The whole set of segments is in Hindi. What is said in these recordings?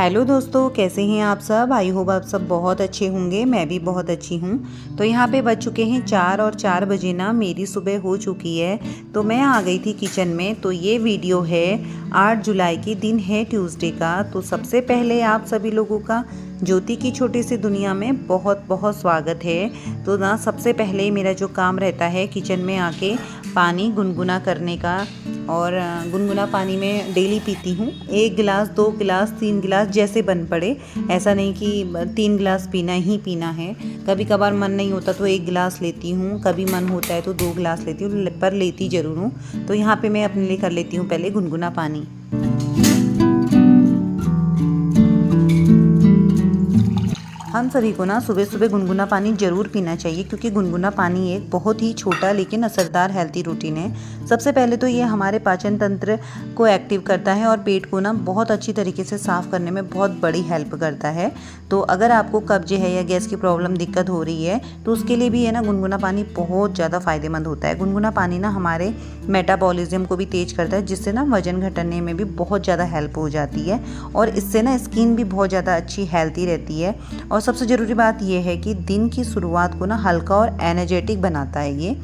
हेलो दोस्तों, कैसे हैं आप सब। आई होप आप सब बहुत अच्छे होंगे। मैं भी बहुत अच्छी हूँ। तो यहाँ पे बज चुके हैं 4 और 4 बजे ना मेरी सुबह हो चुकी है। तो मैं आ गई थी किचन में। तो ये वीडियो है 8 जुलाई की, दिन है ट्यूसडे का। तो सबसे पहले आप सभी लोगों का ज्योति की छोटी सी दुनिया में बहुत बहुत स्वागत है। तो ना सबसे पहले मेरा जो काम रहता है किचन में आके पानी गुनगुना करने का, और गुनगुना पानी में डेली पीती हूँ। 1 गिलास, 2 गिलास, 3 गिलास जैसे बन पड़े। ऐसा नहीं कि 3 गिलास पीना ही पीना है। कभी कभार मन नहीं होता तो 1 गिलास लेती हूँ, कभी मन होता है तो 2 गिलास लेती हूँ, पर लेती ज़रूर हूँ। तो यहाँ पे मैं अपने लिए कर लेती हूँ पहले गुनगुना पानी। हम सभी को ना सुबह सुबह गुनगुना पानी ज़रूर पीना चाहिए, क्योंकि गुनगुना पानी एक बहुत ही छोटा लेकिन असरदार हेल्थी रूटीन है। सबसे पहले तो ये हमारे पाचन तंत्र को एक्टिव करता है और पेट को ना बहुत अच्छी तरीके से साफ़ करने में बहुत बड़ी हेल्प करता है। तो अगर आपको कब्ज है या गैस की प्रॉब्लम दिक्कत हो रही है तो उसके लिए भी है ना गुनगुना पानी बहुत ज़्यादा फ़ायदेमंद होता है। गुनगुना पानी ना हमारे मेटाबॉलिज्म को भी तेज करता है, जिससे ना वजन घटाने में भी बहुत ज़्यादा हेल्प हो जाती है। और इससे ना स्किन भी बहुत ज़्यादा अच्छी हेल्थी रहती है। और सबसे ज़रूरी बात यह है कि दिन की शुरुआत को ना हल्का और एनर्जेटिक बनाता है ये।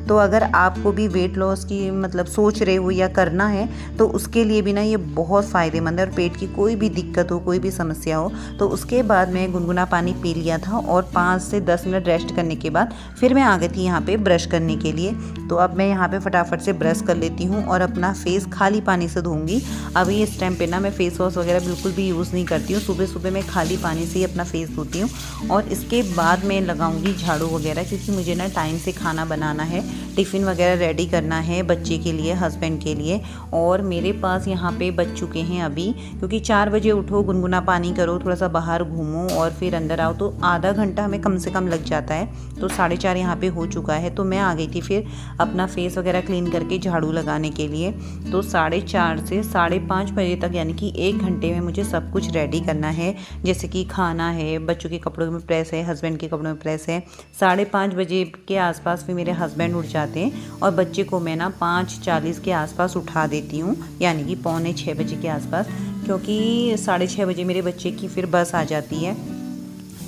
तो अगर आपको भी वेट लॉस की मतलब सोच रहे हो या करना है तो उसके लिए भी ना ये बहुत फ़ायदेमंद है। और पेट की कोई भी दिक्कत हो, कोई भी समस्या हो, तो उसके बाद मैं गुनगुना पानी पी लिया था और 5 से 10 मिनट रेस्ट करने के बाद फिर मैं आ गई थी यहाँ पे ब्रश करने के लिए। तो अब मैं यहाँ पे फटाफट से ब्रश कर लेती हूँ और अपना फेस खाली पानी से धोऊंगी। अभी इस टाइम पे ना मैं फेस वॉश वगैरह बिल्कुल भी यूज़ नहीं करती हूँ। सुबह सुबह मैं खाली पानी से ही अपना फेस धोती हूँ और इसके बाद मैं लगाऊंगी झाड़ू वगैरह, क्योंकि मुझे ना टाइम से खाना बनाना है, टिफ़िन वगैरह रेडी करना है बच्चे के लिए, हस्बैंड के लिए। और मेरे पास यहाँ पे बज चुके हैं अभी, क्योंकि 4 बजे उठो, गुनगुना पानी करो, थोड़ा सा बाहर घूमो और फिर अंदर आओ, तो आधा घंटा हमें कम से कम लग जाता है। तो 4:30 यहाँ पे हो चुका है। तो मैं आ गई थी फिर अपना फेस वगैरह क्लीन करके झाड़ू लगाने के लिए। तो 4:30 से 5:30 बजे तक, यानी कि 1 घंटे में मुझे सब कुछ रेडी करना है। जैसे कि खाना है, बच्चों के कपड़ों में प्रेस है, हस्बैंड के कपड़ों में प्रेस है। 5:30 बजे के आसपास फिर मेरे हस्बैंड उठ जाते हैं और बच्चे को मैं ना 5:40 के आसपास उठा देती हूँ, यानी कि 5:45 बजे के आसपास, क्योंकि 6:30 बजे मेरे बच्चे की फिर बस आ जाती है।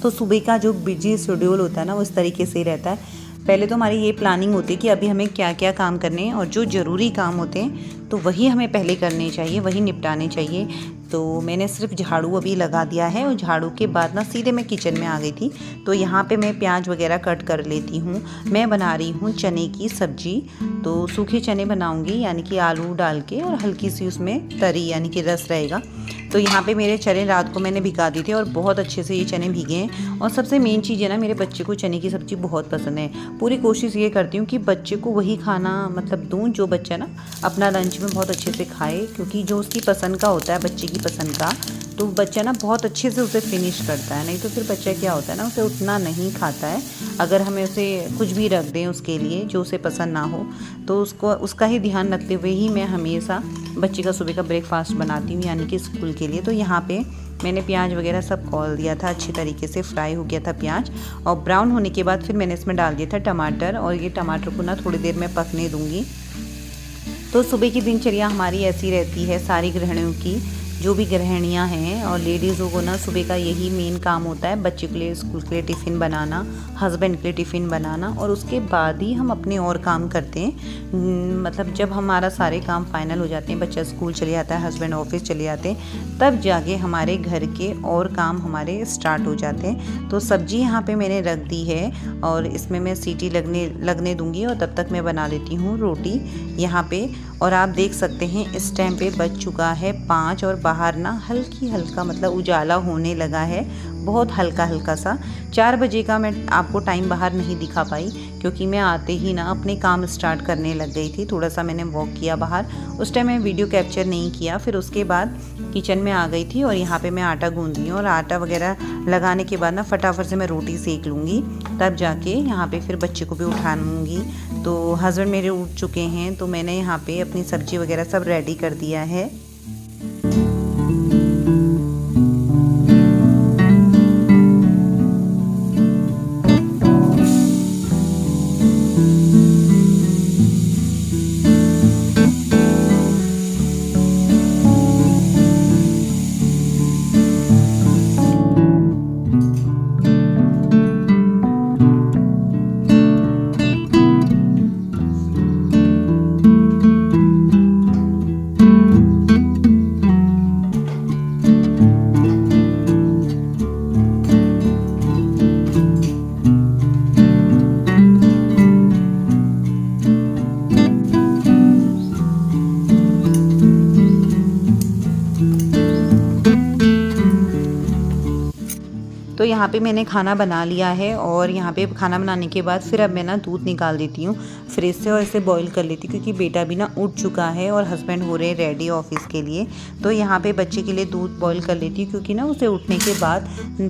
तो सुबह का जो बिजी शेड्यूल होता है ना, उस तरीके से रहता है। पहले तो हमारी ये प्लानिंग होती है कि अभी हमें क्या क्या काम करने हैं, और जो ज़रूरी काम होते हैं तो वही हमें पहले करने चाहिए, वही निपटाने चाहिए। तो मैंने सिर्फ झाड़ू अभी लगा दिया है और झाड़ू के बाद ना सीधे मैं किचन में आ गई थी। तो यहाँ पे मैं प्याज वगैरह कट कर लेती हूँ। मैं बना रही हूँ चने की सब्जी। तो सूखे चने बनाऊँगी, यानी कि आलू डाल के, और हल्की सी उसमें तरी यानी कि रस रहेगा। तो यहाँ पे मेरे चने रात को मैंने भिगा दिए थे और बहुत अच्छे से ये चने भीगे हैं। और सबसे मेन चीज़ है ना, मेरे बच्चे को चने की सब्ज़ी बहुत पसंद है। पूरी कोशिश ये करती हूँ कि बच्चे को वही खाना मतलब दूँ जो बच्चा ना अपना लंच में बहुत अच्छे से खाए, क्योंकि जो उसकी पसंद का होता है, बच्चे की पसंद का, तो बच्चा ना बहुत अच्छे से उसे फिनिश करता है। नहीं तो फिर बच्चा क्या होता है ना, उसे उतना नहीं खाता है। अगर हमें उसे कुछ भी रख दें उसके लिए जो उसे पसंद ना हो, तो उसको उसका ही ध्यान रखते हुए ही मैं हमेशा बच्चे का सुबह का ब्रेकफास्ट बनाती हूँ, यानी कि स्कूल के लिए। तो यहाँ पे मैंने प्याज वगैरह सब खोल दिया था, अच्छी तरीके से फ्राई हो गया था प्याज। और ब्राउन होने के बाद फिर मैंने इसमें डाल दिया था टमाटर, और ये टमाटर को ना थोड़ी देर में पकने दूँगी। तो सुबह की दिनचर्या हमारी ऐसी रहती है, सारी गृहिणियों की, जो भी गृहिणियाँ हैं और लेडीज़ों को ना सुबह का यही मेन काम होता है, बच्चे के लिए स्कूल के लिए टिफ़िन बनाना, हस्बैंड के लिए टिफ़िन बनाना, और उसके बाद ही हम अपने और काम करते हैं। मतलब जब हमारा सारे काम फाइनल हो जाते हैं, बच्चा स्कूल चले जाता है, हस्बैंड ऑफिस चले जाते हैं, तब जाके हमारे घर के और काम हमारे स्टार्ट हो जाते हैं। तो सब्ज़ी यहाँ पे मैंने रख दी है और इसमें मैं सीटी लगने दूँगी, और तब तक मैं बना लेती हूँ रोटी यहाँ पे। और आप देख सकते हैं इस टाइम पे बज चुका है 5 और बाहर ना हल्का मतलब उजाला होने लगा है, बहुत हल्का हल्का सा। 4 बजे का मैं आपको टाइम बाहर नहीं दिखा पाई, क्योंकि मैं आते ही ना अपने काम स्टार्ट करने लग गई थी। थोड़ा सा मैंने वॉक किया बाहर, उस टाइम मैं वीडियो कैप्चर नहीं किया। फिर उसके बाद किचन में आ गई थी और यहाँ पे मैं आटा गूंद रही हूँ, और आटा वगैरह लगाने के बाद ना फटाफट से मैं रोटी सेक लूँगी, तब जाके यहाँ पे फिर बच्चे को भी उठाऊँगी। तो हस्बैंड मेरे उठ चुके हैं, तो मैंने यहाँ पे अपनी सब्जी वगैरह सब रेडी कर दिया है। तो यहाँ पे मैंने खाना बना लिया है और यहाँ पे खाना बनाने के बाद फिर अब मैं ना दूध निकाल देती हूँ फ्रिज से और इसे बॉईल कर लेती हूँ, क्योंकि बेटा भी ना उठ चुका है और हस्बैंड हो रहे रेडी ऑफिस के लिए। तो यहाँ पे बच्चे के लिए दूध बॉईल कर लेती हूँ, क्योंकि ना उसे उठने के बाद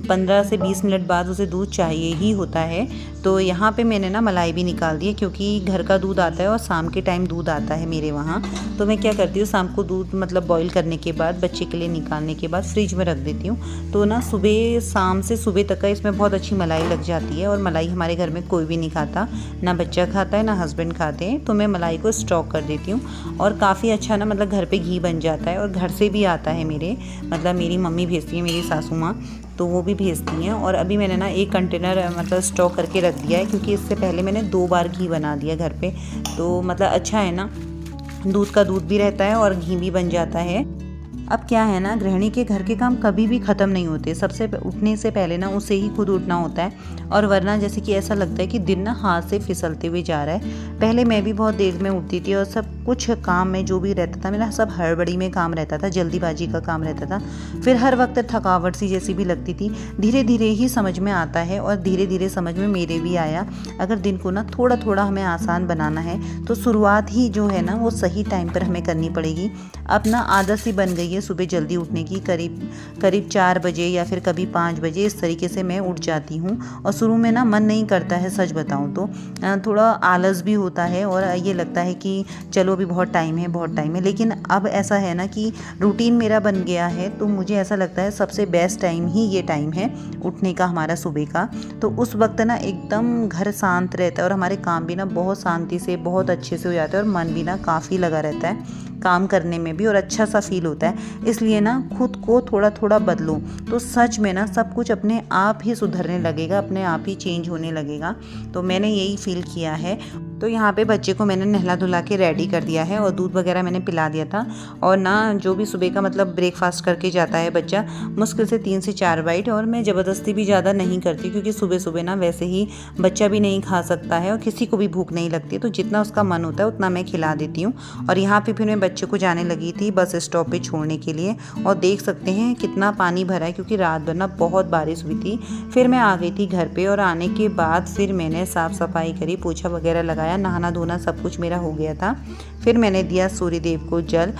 15 से 20 मिनट बाद उसे दूध चाहिए ही होता है। तो यहाँ पे मैंने ना मलाई भी निकाल दी है, क्योंकि घर का दूध आता है और शाम के टाइम दूध आता है मेरे वहाँ। तो मैं क्या करती हूँ, शाम को दूध मतलब बॉईल करने के बाद बच्चे के लिए निकालने के बाद फ्रिज में रख देती हूँ। तो ना सुबह शाम से सुबह तक का इसमें बहुत अच्छी मलाई लग जाती है। और मलाई हमारे घर में कोई भी नहीं खाता, ना बच्चा खाता है ना हस्बैंड खाते हैं। तो मैं मलाई को स्टॉक कर देती हूँ और काफ़ी अच्छा ना मतलब घर पे घी बन जाता है। और घर से भी आता है मेरे, मतलब मेरी मम्मी भेजती है, मेरी सासू माँ, तो वो भी भेजती हैं। और अभी मैंने ना एक कंटेनर मतलब स्टॉक करके रख दिया है, क्योंकि इससे पहले मैंने 2 बार घी बना दिया घर पे। तो मतलब अच्छा है ना, दूध का दूध भी रहता है और घी भी बन जाता है। अब क्या है ना, गृहिणी के घर के काम कभी भी ख़त्म नहीं होते। सबसे उठने से पहले ना उसे ही खुद उठना होता है, और वरना जैसे कि ऐसा लगता है कि दिन ना हाथ से फिसलते हुए जा रहा है। पहले मैं भी बहुत देर में उठती थी और सब कुछ काम में जो भी रहता था मेरा सब हड़बड़ी में काम रहता था, जल्दीबाजी का काम रहता था। फिर हर वक्त थकावट सी जैसी भी लगती थी। धीरे धीरे ही समझ में आता है, और धीरे धीरे समझ में मेरे भी आया, अगर दिन को ना थोड़ा थोड़ा हमें आसान बनाना है तो शुरुआत ही जो है ना वो सही टाइम पर हमें करनी पड़ेगी। अब ना आदत सी बन गई है सुबह जल्दी उठने की। करीब 4 बजे या फिर कभी 5 बजे इस तरीके से मैं उठ जाती हूँ। और शुरू में ना मन नहीं करता है, सच बताऊँ तो थोड़ा आलस भी होता है और ये लगता है कि चलो अभी बहुत टाइम है। लेकिन अब ऐसा है ना कि रूटीन मेरा बन गया है, तो मुझे ऐसा लगता है सबसे बेस्ट टाइम ही ये टाइम है उठने का हमारा सुबह का। तो उस वक्त ना एकदम घर शांत रहता है और हमारे काम भी ना बहुत शांति से बहुत अच्छे से हो जाते हैं, और मन भी ना काफ़ी लगा रहता है काम करने में भी, और अच्छा सा फील होता है। इसलिए ना खुद को थोड़ा थोड़ा बदलो तो सच में ना सब कुछ अपने आप ही सुधरने लगेगा, अपने आप ही चेंज होने लगेगा। तो मैंने यही फील किया है। तो यहाँ पे बच्चे को मैंने नहला धुला के रेडी कर दिया है और दूध वगैरह मैंने पिला दिया था। और ना जो भी सुबह का मतलब ब्रेकफास्ट करके जाता है बच्चा, मुश्किल से 3 से 4 बाइट, और मैं ज़बरदस्ती भी ज़्यादा नहीं करती, क्योंकि सुबह सुबह ना वैसे ही बच्चा भी नहीं खा सकता है और किसी को भी भूख नहीं लगती। तो जितना उसका मन होता है उतना मैं खिला देती हूँ। और यहाँ पे फिर मैं बच्चे को जाने लगी थी बस स्टॉप पे छोड़ने के लिए, और देख सकते हैं कितना पानी भरा है, क्योंकि रात भर ना बहुत बारिश हुई थी। फिर मैं आ गई थी घर पे, और आने के बाद फिर मैंने साफ़ सफाई करी, पोछा वगैरह लगाया, नहाना धोना सब कुछ मेरा हो गया था। फिर मैंने दिया सूर्य देव को जल,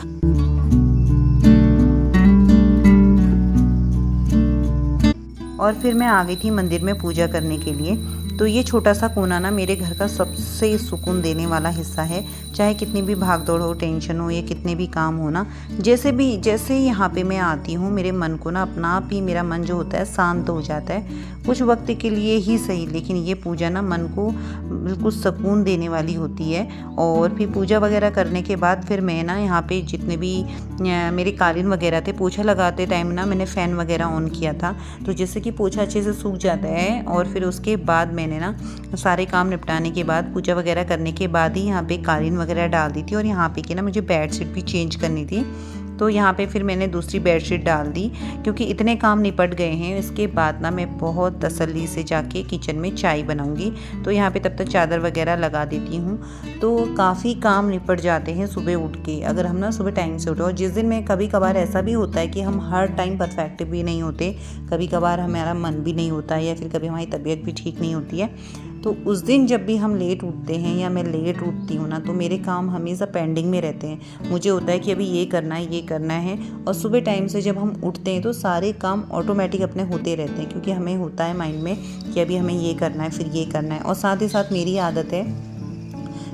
और फिर मैं आ गई थी मंदिर में पूजा करने के लिए। तो ये छोटा सा कोना ना मेरे घर का सबसे सुकून देने वाला हिस्सा है। चाहे कितनी भी भाग दौड़ हो, टेंशन हो या कितने भी काम हो ना, जैसे यहाँ पे मैं आती हूँ, मेरे मन को ना अपना आप ही मेरा मन जो होता है शांत हो जाता है, कुछ वक्त के लिए ही सही, लेकिन ये पूजा ना मन को बिल्कुल सुकून देने वाली होती है। और फिर पूजा वगैरह करने के बाद फिर मैं ना यहाँ पे जितने भी मेरे कालीन वगैरह थे, पोछा लगाते टाइम ना मैंने फ़ैन वगैरह ऑन किया था, तो जिससे कि पोछा अच्छे से सूख जाता है। और फिर उसके बाद मैंने ना सारे काम निपटाने के बाद, पूजा वगैरह करने के बाद ही यहाँ पे कालीन वगैरह डाल दी थी। और यहाँ पे कि ना मुझे बेडशीट भी चेंज करनी थी, तो यहाँ पे फिर मैंने दूसरी बेडशीट डाल दी, क्योंकि इतने काम निपट गए हैं। इसके बाद ना मैं बहुत तसल्ली से जाके किचन में चाय बनाऊंगी। तो यहाँ पे तब तक चादर वगैरह लगा देती हूँ। तो काफ़ी काम निपट जाते हैं सुबह उठ के, अगर हम ना सुबह टाइम से उठो। और जिस दिन में कभी कभार ऐसा भी होता है कि हम हर टाइम परफेक्ट भी नहीं होते, कभी कभार हमारा मन भी नहीं होता, या फिर कभी हमारी तबीयत भी ठीक नहीं होती है, तो उस दिन जब भी हम लेट उठते हैं या मैं लेट उठती हूँ ना, तो मेरे काम हमेशा पेंडिंग में रहते हैं। मुझे होता है कि अभी ये करना है। और सुबह टाइम से जब हम उठते हैं तो सारे काम ऑटोमेटिक अपने होते रहते हैं, क्योंकि हमें होता है माइंड में कि अभी हमें ये करना है, फिर ये करना है। और साथ ही साथ मेरी आदत है,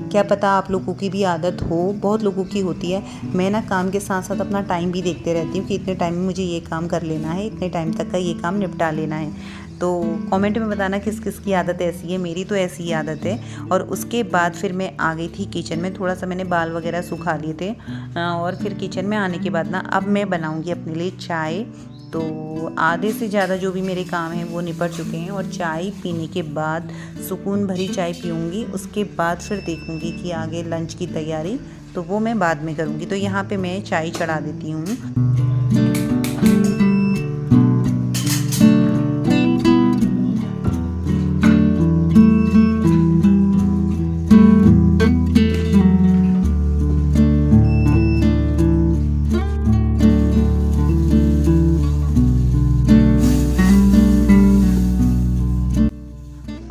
क्या पता आप लोगों की भी आदत हो, बहुत लोगों की होती है, मैं ना काम के साथ साथ अपना टाइम भी देखते रहती हूँ कि इतने टाइम में मुझे ये काम कर लेना है, इतने टाइम तक का ये काम निपटा लेना है। तो कमेंट में बताना किस किस की आदत ऐसी है, मेरी तो ऐसी ही आदत है। और उसके बाद फिर मैं आ गई थी किचन में, थोड़ा सा मैंने बाल वगैरह सुखा लिए थे। और फिर किचन में आने के बाद ना अब मैं बनाऊँगी अपने लिए चाय। तो आधे से ज़्यादा जो भी मेरे काम हैं वो निपट चुके हैं, और चाय पीने के बाद सुकून भरी चाय पीऊँगी। उसके बाद फिर देखूँगी कि आगे लंच की तैयारी, तो वो मैं बाद में करूँगी। तो यहाँ पे मैं चाय चढ़ा देती हूँ।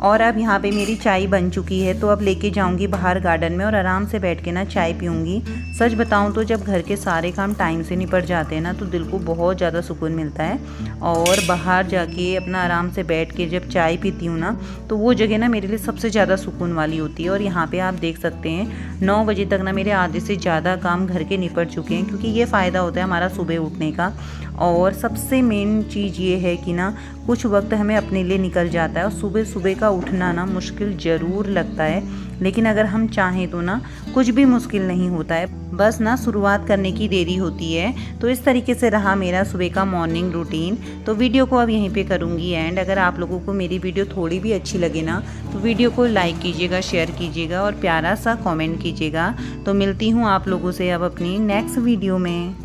और अब यहाँ पे मेरी चाय बन चुकी है, तो अब लेके जाऊंगी बाहर गार्डन में और आराम से बैठ के ना चाय पीऊँगी। सच बताऊँ तो जब घर के सारे काम टाइम से निपट जाते हैं ना, तो दिल को बहुत ज़्यादा सुकून मिलता है। और बाहर जाके अपना आराम से बैठ के जब चाय पीती हूँ ना, तो वो जगह ना मेरे लिए सबसे ज़्यादा सुकून वाली होती है। और यहाँ पे आप देख सकते हैं 9 बजे तक ना मेरे आधे से ज़्यादा काम घर के निपट चुके हैं, क्योंकि ये फ़ायदा होता है हमारा सुबह उठने का। और सबसे मेन चीज़ ये है कि ना कुछ वक्त हमें अपने लिए निकल जाता है। और सुबह सुबह का उठना ना मुश्किल ज़रूर लगता है, लेकिन अगर हम चाहें तो ना कुछ भी मुश्किल नहीं होता है, बस ना शुरुआत करने की देरी होती है। तो इस तरीके से रहा मेरा सुबह का मॉर्निंग रूटीन। तो वीडियो को अब यहीं पे करूँगी एंड। अगर आप लोगों को मेरी वीडियो थोड़ी भी अच्छी लगे ना, तो वीडियो को लाइक कीजिएगा, शेयर कीजिएगा और प्यारा सा कमेंट कीजिएगा। तो मिलती हूँ आप लोगों से अब अपनी नेक्स्ट वीडियो में।